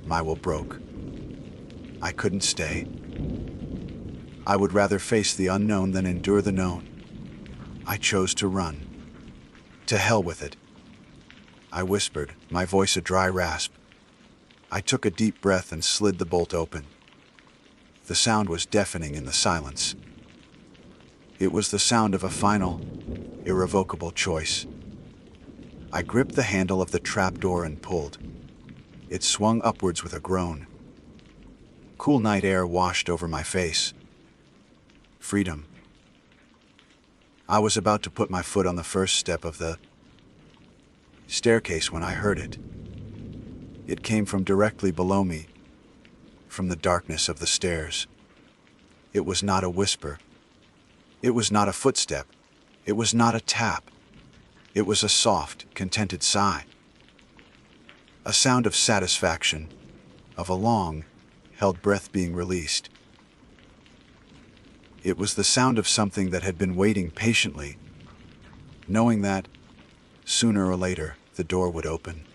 My will broke. I couldn't stay. I would rather face the unknown than endure the known. I chose to run. To hell with it. I whispered, my voice a dry rasp. I took a deep breath and slid the bolt open. The sound was deafening in the silence. It was the sound of a final, irrevocable choice. I gripped the handle of the trapdoor and pulled. It swung upwards with a groan. Cool night air washed over my face. Freedom. I was about to put my foot on the first step of the staircase when I heard it. It came from directly below me, from the darkness of the stairs. It was not a whisper. It was not a footstep. It was not a tap. It was a soft, contented sigh. A sound of satisfaction, of a long, held breath being released. It was the sound of something that had been waiting patiently, knowing that, sooner or later, the door would open.